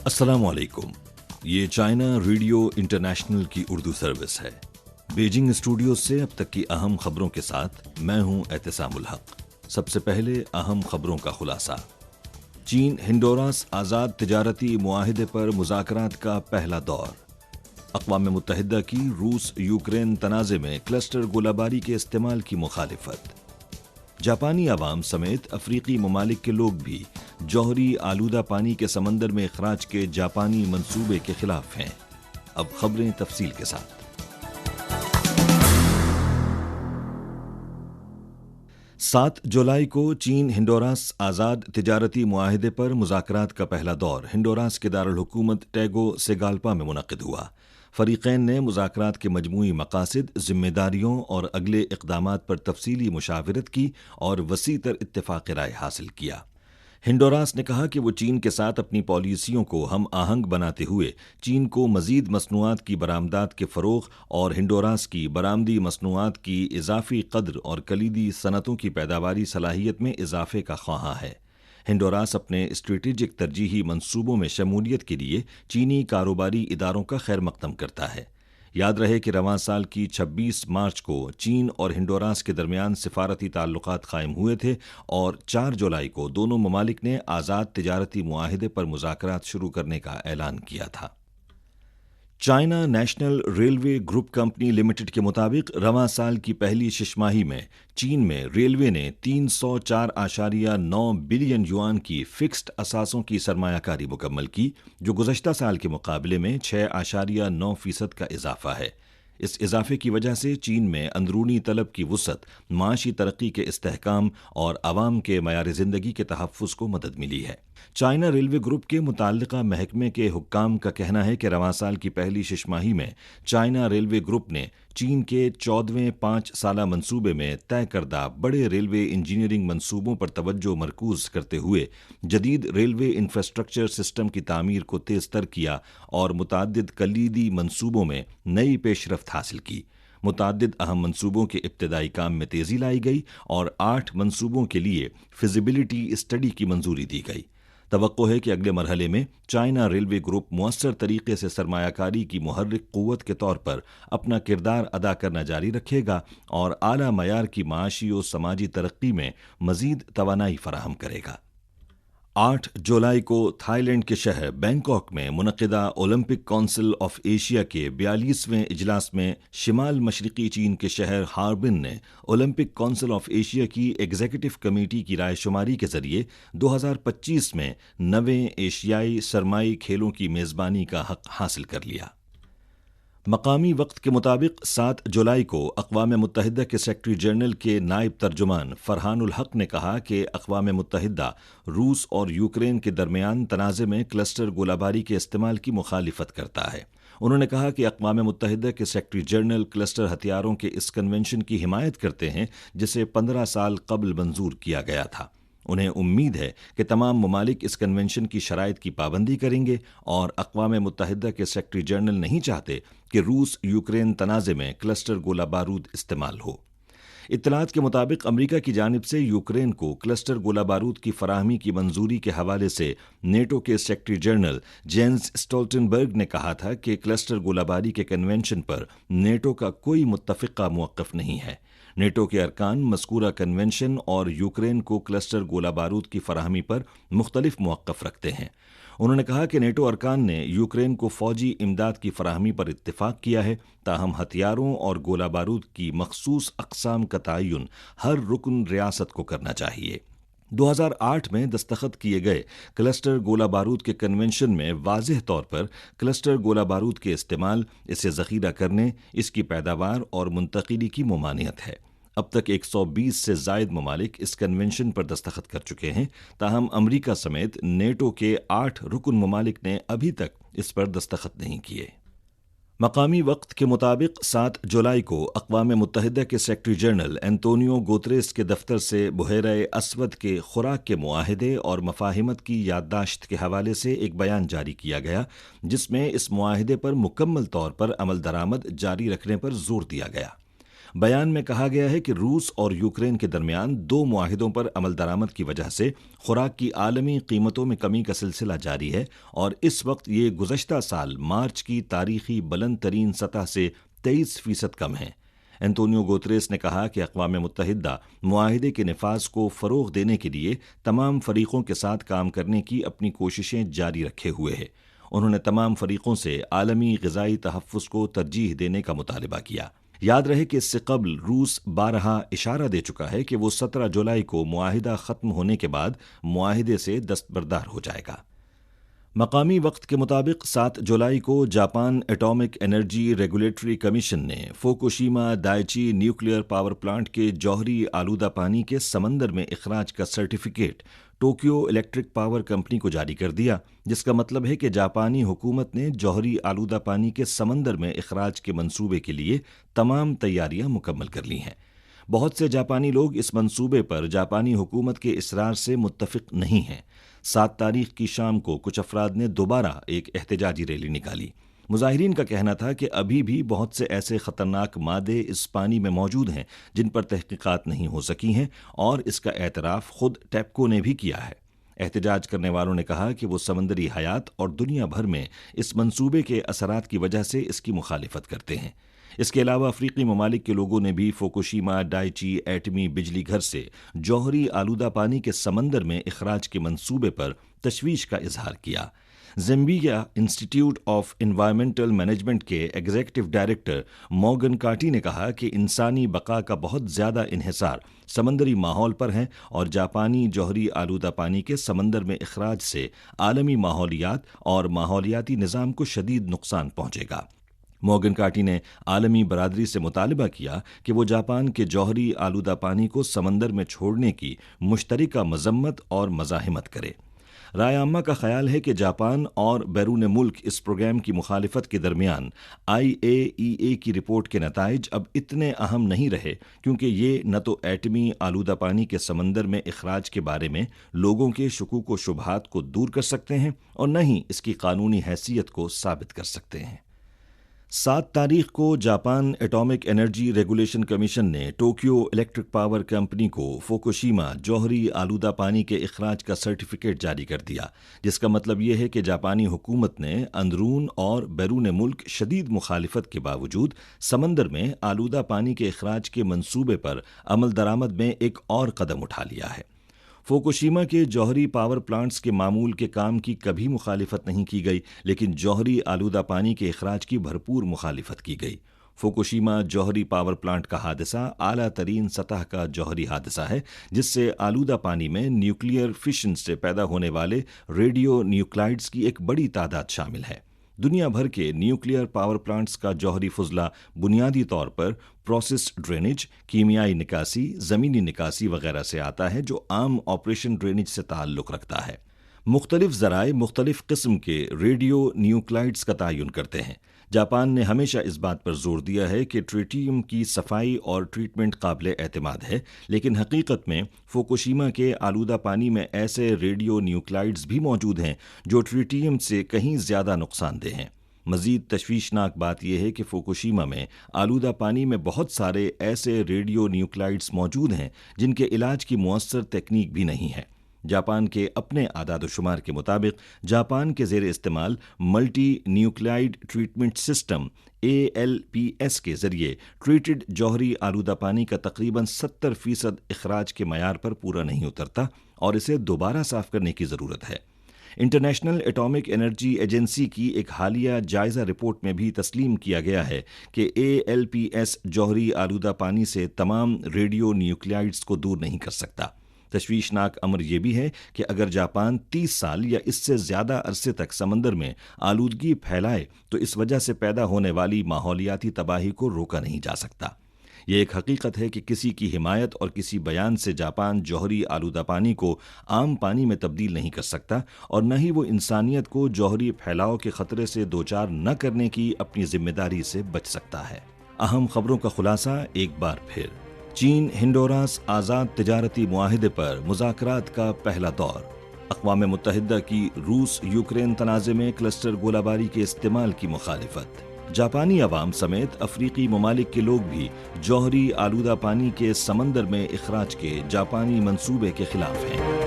السلام علیکم، یہ چائنا ریڈیو انٹرنیشنل کی اردو سروس ہے۔ بیجنگ اسٹوڈیو سے اب تک کی اہم خبروں کے ساتھ میں ہوں اعتصام الحق۔ سب سے پہلے اہم خبروں کا خلاصہ۔ چین ہنڈوراس آزاد تجارتی معاہدے پر مذاکرات کا پہلا دور۔ اقوام متحدہ کی روس یوکرین تنازع میں کلسٹر گولہ باری کے استعمال کی مخالفت۔ جاپانی عوام سمیت افریقی ممالک کے لوگ بھی جوہری آلودہ پانی کے سمندر میں اخراج کے جاپانی منصوبے کے خلاف ہیں۔ اب خبریں تفصیل کے ساتھ۔ 7 جولائی کو چین ہنڈوراس آزاد تجارتی معاہدے پر مذاکرات کا پہلا دور ہنڈوراس کے دارالحکومت ٹیگو سیگالپا میں منعقد ہوا۔ فریقین نے مذاکرات کے مجموعی مقاصد، ذمہ داریوں اور اگلے اقدامات پر تفصیلی مشاورت کی اور وسیع تر اتفاق رائے حاصل کیا۔ ہنڈوراس نے کہا کہ وہ چین کے ساتھ اپنی پالیسیوں کو ہم آہنگ بناتے ہوئے چین کو مزید مصنوعات کی برآمدات کے فروغ اور ہنڈوراس کی برآمدی مصنوعات کی اضافی قدر اور کلیدی صنعتوں کی پیداواری صلاحیت میں اضافے کا خواہاں ہے۔ ہنڈوراس اپنے اسٹریٹجک ترجیحی منصوبوں میں شمولیت کے لیے چینی کاروباری اداروں کا خیر مقدم کرتا ہے۔ یاد رہے کہ رواں سال کی 26 مارچ کو چین اور ہنڈوراس کے درمیان سفارتی تعلقات قائم ہوئے تھے اور 4 جولائی کو دونوں ممالک نے آزاد تجارتی معاہدے پر مذاکرات شروع کرنے کا اعلان کیا تھا۔ China national railway group company limited کے مطابق رواں سال کی پہلی شش ماہی میں چین میں ریلوے نے 304.9 بلین یوان کی فکسڈ اثاثوں کی سرمایہ کاری مکمل کی، جو گزشتہ سال کے مقابلے میں 6.9% کا اضافہ ہے۔ اس اضافے کی وجہ سے چین میں اندرونی طلب کی وسعت، معاشی ترقی کے استحکام اور عوام کے معیار زندگی کے تحفظ کو مدد ملی ہے۔ چائنا ریلوے گروپ کے متعلقہ محکمے کے حکام کا کہنا ہے کہ رواں سال کی پہلی شش ماہی میں چائنا ریلوے گروپ نے چین کے 14ویں 5 سالہ منصوبے میں طے کردہ بڑے ریلوے انجینئرنگ منصوبوں پر توجہ مرکوز کرتے ہوئے جدید ریلوے انفراسٹرکچر سسٹم کی تعمیر کو تیز تر کیا اور متعدد کلیدی منصوبوں میں نئی پیش رفت حاصل کی۔ متعدد اہم منصوبوں کے ابتدائی کام میں تیزی لائی گئی اور 8 منصوبوں کے لیے فیزیبلٹی اسٹڈی کی منظوری دی گئی۔ توقع ہے کہ اگلے مرحلے میں چائنا ریلوے گروپ مؤثر طریقے سے سرمایہ کاری کی محرک قوت کے طور پر اپنا کردار ادا کرنا جاری رکھے گا اور اعلیٰ معیار کی معاشی و سماجی ترقی میں مزید توانائی فراہم کرے گا۔ 8 جولائی کو تھائی لینڈ کے شہر بینکاک میں منعقدہ اولمپک کونسل آف ایشیا کے 42ویں اجلاس میں شمال مشرقی چین کے شہر ہاربن نے اولمپک کونسل آف ایشیا کی ایگزیکٹو کمیٹی کی رائے شماری کے ذریعے 2025 میں 9ویں ایشیائی سرمائی کھیلوں کی میزبانی کا حق حاصل کر لیا۔ مقامی وقت کے مطابق 7 جولائی کو اقوام متحدہ کے سیکرٹری جنرل کے نائب ترجمان فرحان الحق نے کہا کہ اقوام متحدہ روس اور یوکرین کے درمیان تنازع میں کلسٹر گولہ باری کے استعمال کی مخالفت کرتا ہے۔ انہوں نے کہا کہ اقوام متحدہ کے سیکرٹری جنرل کلسٹر ہتھیاروں کے اس کنونشن کی حمایت کرتے ہیں جسے 15 سال قبل منظور کیا گیا تھا۔ انہیں امید ہے کہ تمام ممالک اس کنونشن کی شرائط کی پابندی کریں گے اور اقوام متحدہ کے سیکرٹری جنرل نہیں چاہتے کہ روس یوکرین تنازع میں کلسٹر گولہ بارود استعمال ہو۔ اطلاعات کے مطابق امریکہ کی جانب سے یوکرین کو کلسٹر گولہ بارود کی فراہمی کی منظوری کے حوالے سے نیٹو کے سیکرٹری جنرل جینس اسٹولٹنبرگ نے کہا تھا کہ کلسٹر گولہ باری کے کنونشن پر نیٹو کا کوئی متفقہ موقف نہیں ہے۔ نیٹو کے ارکان مذکورہ کنونشن اور یوکرین کو کلسٹر گولہ بارود کی فراہمی پر مختلف موقف رکھتے ہیں۔ انہوں نے کہا کہ نیٹو ارکان نے یوکرین کو فوجی امداد کی فراہمی پر اتفاق کیا ہے، تاہم ہتھیاروں اور گولہ بارود کی مخصوص اقسام کا تعین ہر رکن ریاست کو کرنا چاہیے۔ 2008 میں دستخط کیے گئے کلسٹر گولہ بارود کے کنونشن میں واضح طور پر کلسٹر گولہ بارود کے استعمال، اسے ذخیرہ کرنے، اس کی پیداوار اور منتقلی کی ممانعت ہے۔ اب تک 120 سے زائد ممالک اس کنونشن پر دستخط کر چکے ہیں، تاہم امریکہ سمیت نیٹو کے 8 رکن ممالک نے ابھی تک اس پر دستخط نہیں کیے۔ مقامی وقت کے مطابق 7 جولائی کو اقوام متحدہ کے سیکرٹری جنرل اینٹونیو گوتریس کے دفتر سے بحیرہ اسود کے خوراک کے معاہدے اور مفاہمت کی یادداشت کے حوالے سے ایک بیان جاری کیا گیا، جس میں اس معاہدے پر مکمل طور پر عمل درآمد جاری رکھنے پر زور دیا گیا۔ بیان میں کہا گیا ہے کہ روس اور یوکرین کے درمیان 2 معاہدوں پر عمل درآمد کی وجہ سے خوراک کی عالمی قیمتوں میں کمی کا سلسلہ جاری ہے، اور اس وقت یہ گزشتہ سال مارچ کی تاریخی بلند ترین سطح سے 23% کم ہے۔ انتونیو گوتریس نے کہا کہ اقوام متحدہ معاہدے کے نفاذ کو فروغ دینے کے لیے تمام فریقوں کے ساتھ کام کرنے کی اپنی کوششیں جاری رکھے ہوئے ہے۔ انہوں نے تمام فریقوں سے عالمی غذائی تحفظ کو ترجیح دینے کا مطالبہ کیا۔ یاد رہے کہ اس سے قبل روس بارہا اشارہ دے چکا ہے کہ وہ 17 جولائی کو معاہدہ ختم ہونے کے بعد معاہدے سے دستبردار ہو جائے گا۔ مقامی وقت کے مطابق 7 جولائی کو Japan atomic energy regulatory commission نے فوکوشیما دائچی نیوکلیئر پاور پلانٹ کے جوہری آلودہ پانی کے سمندر میں اخراج کا certificate Tokyo electric power company کو جاری کر دیا، جس کا مطلب ہے کہ جاپانی حکومت نے جوہری آلودہ پانی کے سمندر میں اخراج کے منصوبے کے لیے تمام تیاریاں مکمل کر لی ہیں۔ بہت سے جاپانی لوگ اس منصوبے پر جاپانی حکومت کے اصرار سے متفق نہیں ہیں۔ 7 تاریخ کی شام کو کچھ افراد نے دوبارہ ایک احتجاجی ریلی نکالی۔ مظاہرین کا کہنا تھا کہ ابھی بھی بہت سے ایسے خطرناک مادے اس پانی میں موجود ہیں جن پر تحقیقات نہیں ہو سکی ہیں، اور اس کا اعتراف خود ٹیپکو نے بھی کیا ہے۔ احتجاج کرنے والوں نے کہا کہ وہ سمندری حیات اور دنیا بھر میں اس منصوبے کے اثرات کی وجہ سے اس کی مخالفت کرتے ہیں۔ اس کے علاوہ افریقی ممالک کے لوگوں نے بھی فوکوشیما ڈائچی ایٹمی بجلی گھر سے جوہری آلودہ پانی کے سمندر میں اخراج کے منصوبے پر تشویش کا اظہار کیا۔ زیمبیا انسٹی ٹیوٹ آف انوائرمنٹل مینجمنٹ کے ایگزیکٹو ڈائریکٹر مورگن کارٹی نے کہا کہ انسانی بقا کا بہت زیادہ انحصار سمندری ماحول پر ہے، اور جاپانی جوہری آلودہ پانی کے سمندر میں اخراج سے عالمی ماحولیات اور ماحولیاتی نظام کو شدید نقصان پہنچے گا۔ مورگن کارٹی نے عالمی برادری سے مطالبہ کیا کہ وہ جاپان کے جوہری آلودہ پانی کو سمندر میں چھوڑنے کی مشترکہ مذمت اور مزاحمت کرے۔ رائے عامہ کا خیال ہے کہ جاپان اور بیرون ملک اس پروگرام کی مخالفت کے درمیان IAEA کی رپورٹ کے نتائج اب اتنے اہم نہیں رہے، کیونکہ یہ نہ تو ایٹمی آلودہ پانی کے سمندر میں اخراج کے بارے میں لوگوں کے شکوک و شبہات کو دور کر سکتے ہیں، اور نہ ہی اس کی قانونی حیثیت کو ثابت کر سکتے ہیں۔ 7 تاریخ کو Japan atomic energy regulation commission نے ٹوکیو الیکٹرک پاور کمپنی کو فوکوشیما جوہری آلودہ پانی کے اخراج کا سرٹیفکیٹ جاری کر دیا، جس کا مطلب یہ ہے کہ جاپانی حکومت نے اندرون اور بیرون ملک شدید مخالفت کے باوجود سمندر میں آلودہ پانی کے اخراج کے منصوبے پر عمل درآمد میں ایک اور قدم اٹھا لیا ہے۔ فوکوشیما کے جوہری پاور پلانٹس کے معمول کے کام کی کبھی مخالفت نہیں کی گئی، لیکن جوہری آلودہ پانی کے اخراج کی بھرپور مخالفت کی گئی۔ فوکوشیما جوہری پاور پلانٹ کا حادثہ اعلیٰ ترین سطح کا جوہری حادثہ ہے، جس سے آلودہ پانی میں نیوکلیئر فشن سے پیدا ہونے والے ریڈیو نیوکلائڈز کی ایک بڑی تعداد شامل ہے۔ دنیا بھر کے نیوکلیئر پاور پلانٹس کا جوہری فضلہ بنیادی طور پر پروسیس ڈرینیج، کیمیائی نکاسی، زمینی نکاسی وغیرہ سے آتا ہے، جو عام آپریشن ڈرینیج سے تعلق رکھتا ہے۔ مختلف ذرائع مختلف قسم کے ریڈیو نیوکلائڈز کا تعین کرتے ہیں۔ جاپان نے ہمیشہ اس بات پر زور دیا ہے کہ ٹریٹیم کی صفائی اور ٹریٹمنٹ قابل اعتماد ہے، لیکن حقیقت میں فوکوشیما کے آلودہ پانی میں ایسے ریڈیو نیوکلائڈز بھی موجود ہیں جو ٹریٹیم سے کہیں زیادہ نقصان دہ ہیں۔ مزید تشویشناک بات یہ ہے کہ فوکوشیما میں آلودہ پانی میں بہت سارے ایسے ریڈیو نیوکلائڈز موجود ہیں جن کے علاج کی مؤثر تکنیک بھی نہیں ہے۔ جاپان کے اپنے اعداد و شمار کے مطابق جاپان کے زیر استعمال ملٹی نیوکلائڈ ٹریٹمنٹ سسٹم ALPS کے ذریعے ٹریٹڈ جوہری آلودہ پانی کا تقریباً 70% اخراج کے معیار پر پورا نہیں اترتا، اور اسے دوبارہ صاف کرنے کی ضرورت ہے۔ انٹرنیشنل ایٹامک انرجی ایجنسی کی ایک حالیہ جائزہ رپورٹ میں بھی تسلیم کیا گیا ہے کہ ALPS جوہری آلودہ پانی سے تمام ریڈیو نیوکلائڈز کو دور نہیں کر سکتا۔ تشویشناک امر یہ بھی ہے کہ اگر جاپان 30 سال یا اس سے زیادہ عرصے تک سمندر میں آلودگی پھیلائے تو اس وجہ سے پیدا ہونے والی ماحولیاتی تباہی کو روکا نہیں جا سکتا۔ یہ ایک حقیقت ہے کہ کسی کی حمایت اور کسی بیان سے جاپان جوہری آلودہ پانی کو عام پانی میں تبدیل نہیں کر سکتا، اور نہ ہی وہ انسانیت کو جوہری پھیلاؤ کے خطرے سے دوچار نہ کرنے کی اپنی ذمہ داری سے بچ سکتا ہے۔ اہم خبروں کا خلاصہ ایک بار پھر۔ چین ہنڈوراس آزاد تجارتی معاہدے پر مذاکرات کا پہلا دور۔ اقوام متحدہ کی روس یوکرین تنازع میں کلسٹر گولہ باری کے استعمال کی مخالفت۔ جاپانی عوام سمیت افریقی ممالک کے لوگ بھی جوہری آلودہ پانی کے سمندر میں اخراج کے جاپانی منصوبے کے خلاف ہیں۔